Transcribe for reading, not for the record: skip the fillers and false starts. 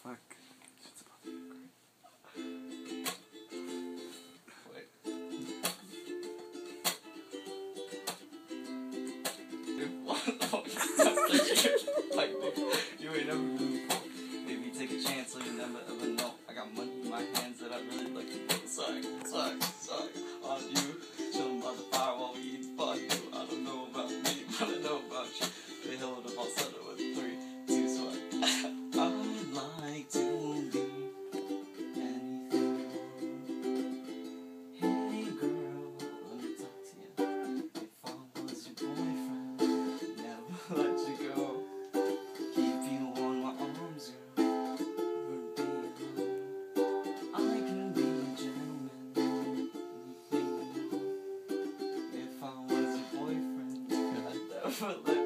fuck. Shit's about to get great. Wait. Dude, what? Like, you ain't never been before. Maybe take a chance so you never ever know. I got money in my hands that I really like to put aside. On you. Chillin' by the fire while we eat fondue. I don't know about me, but I know about you. They held up all settle with 3, 2, 1. I'd like to be anything. Hey girl, let me talk to you. If I was your boyfriend, never let you go. Keep you on my arms, girl. Would be alone. I can be a gentleman. Anything. If I was your boyfriend, I'd never let